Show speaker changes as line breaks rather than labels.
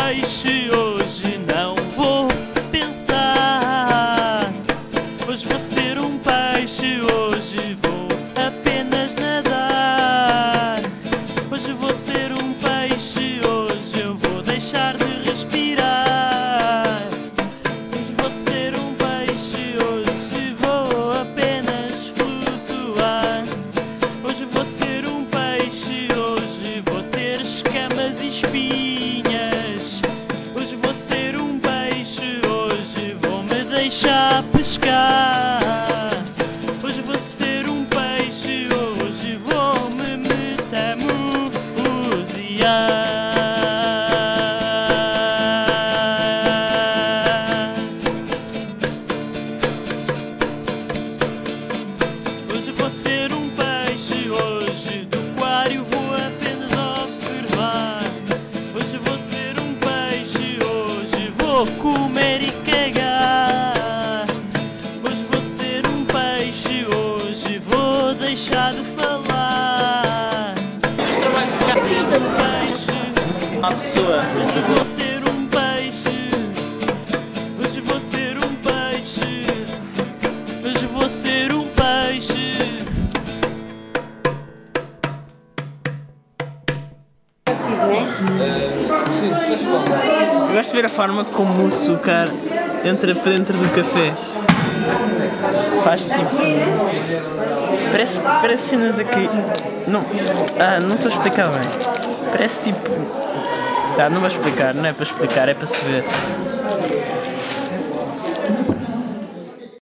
peixe, hoje não vou pensar. Hoje vou ser um peixe, hoje vou apenas nadar. Hoje vou ser um peixe, hoje eu vou deixar de respirar. Hoje vou ser um peixe, hoje vou apenas flutuar. Hoje vou ser um peixe, hoje vou ter escamas e espinhas. Hoje vou ser um peixe, hoje vou me deixar pescar. Hoje vou ser um peixe, hoje vou me metamorfosear. Hoje vou ser um peixe, hoje do aquário vou apenas observar. Hoje vou ser um peixe, hoje vou comer e cagar. Hoje vou ser um peixe, hoje vou deixar de falar.
Os trabalhos de artista
Um peixe,
uma pessoa.
hoje vou ser um peixe. Hoje vou ser um peixe. Hoje vou ser um peixe.
Sim, estás bom.
Eu gosto de ver a forma como o açúcar entra para dentro do café. Faz tipo. Parece cenas aqui. Não estou a explicar bem. Parece tipo. Não vou explicar, não é para explicar, é para se ver.